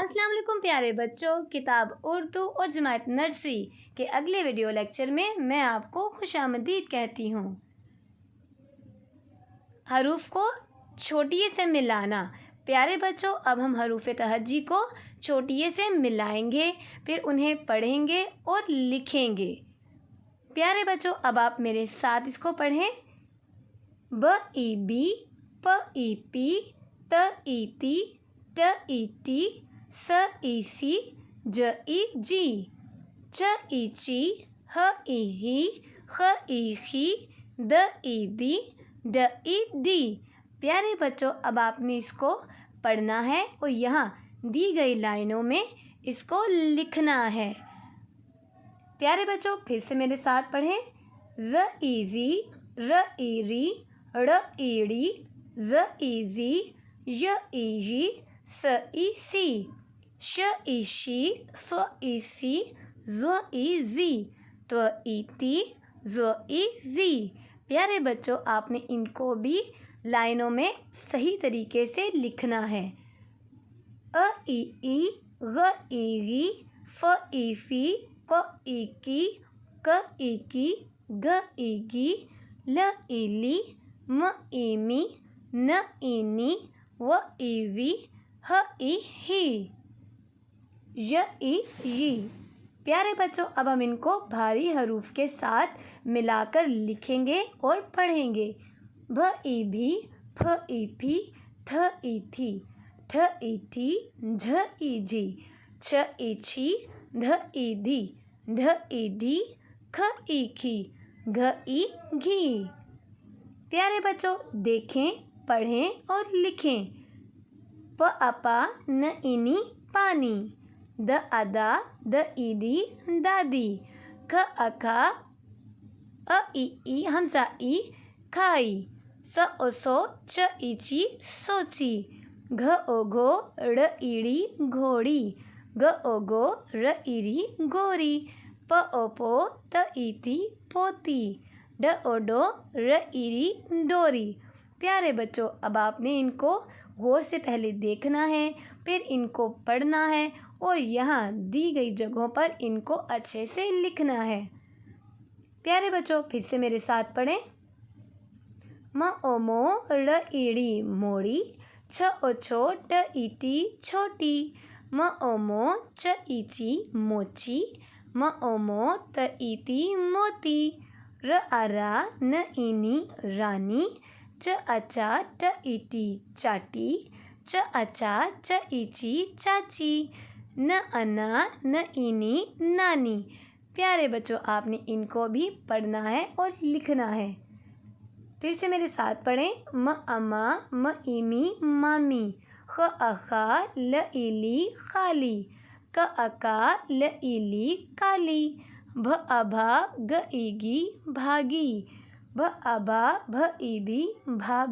अस्सलाम वालेकुम प्यारे बच्चों, किताब उर्दू और जमात नर्सरी के अगले वीडियो लेक्चर में मैं आपको खुशामदीद कहती हूँ। हरूफ को छोटिये से मिलाना। प्यारे बच्चों, अब हम हरूफ तहज्जी को छोटिये से मिलाएंगे, फिर उन्हें पढ़ेंगे और लिखेंगे। प्यारे बच्चों, अब आप मेरे साथ इसको पढ़ें। ब ई बी, प ई पी, त ई ती, ट ई टी, स ई सी, ज ई जी, च ई ची, ह ई ही, ख ई खी, द ई दी, ड ई डी। प्यारे बच्चों, अब आपने इसको पढ़ना है और यहाँ दी गई लाइनों में इसको लिखना है। प्यारे बच्चों, फिर से मेरे साथ पढ़ें। ज ई जी, र ई री, ड़ ई ड़ी, ज ई जी, य ई जी, स ई सी, श ई शी, स ई सी, ज़ ई जी, त्व ई ती, ज़ ई जी। प्यारे बच्चों, आपने इनको भी लाइनों में सही तरीके से लिखना है। अ ई, ग ई गी, फ ई फी, क ई की, क ई की, ग ई गी, ल ई ली, म ई मी, न ई नी, व ई वी, ह ई ही, य ई यी। प्यारे बच्चों, अब हम इनको भारी हरूफ के साथ मिलाकर लिखेंगे और पढ़ेंगे। भ ई भी, फ ई फी, थ ई थी, ठ ई टी, झ ई जी, छ ई छी, ध ई धी, ढ ई ढी, ख ई खी, घ ई घी। प्यारे बच्चों, देखें, पढ़ें और लिखें। प अपा, न इनी, पानी, द अदा, द ईदी, दादी, ख अखा, अ ई हमजा ई, खाई, स ओसो, च ईची, सोची, घ ओघो, ड़ ईड़ी, घोड़ी, ग ओगो, र ईरी, गोरी, प ओपो, त ईती, पोती, ड ओडो, र ईरी, डोरी। प्यारे बच्चों, अब आपने इनको गौर से पहले देखना है, फिर इनको पढ़ना है और यहाँ दी गई जगहों पर इनको अच्छे से लिखना है। प्यारे बच्चों, फिर से मेरे साथ पढ़ें। म ओ मो, ड़ ईड़ी, मोड़ी, छ ओ छो, ट ईटी, छोटी, म ओ मो, च ईची, मोची, म ओ मो, त ईती, मोती, र अरा, न ईनी, रानी, च अचा, ट ईटी, चाटी, च अचा, च ईची, चाची, न अना, न इनी, नानी। प्यारे बच्चों, आपने इनको भी पढ़ना है और लिखना है। फिर से मेरे साथ पढ़ें। म अमा, म इमी, मामी, ख अखा, ल इली, खाली, क अका, ल इली, काली, भ अभा, ग ईगी, भागी, भ अबा, भ ईबी, भाभी।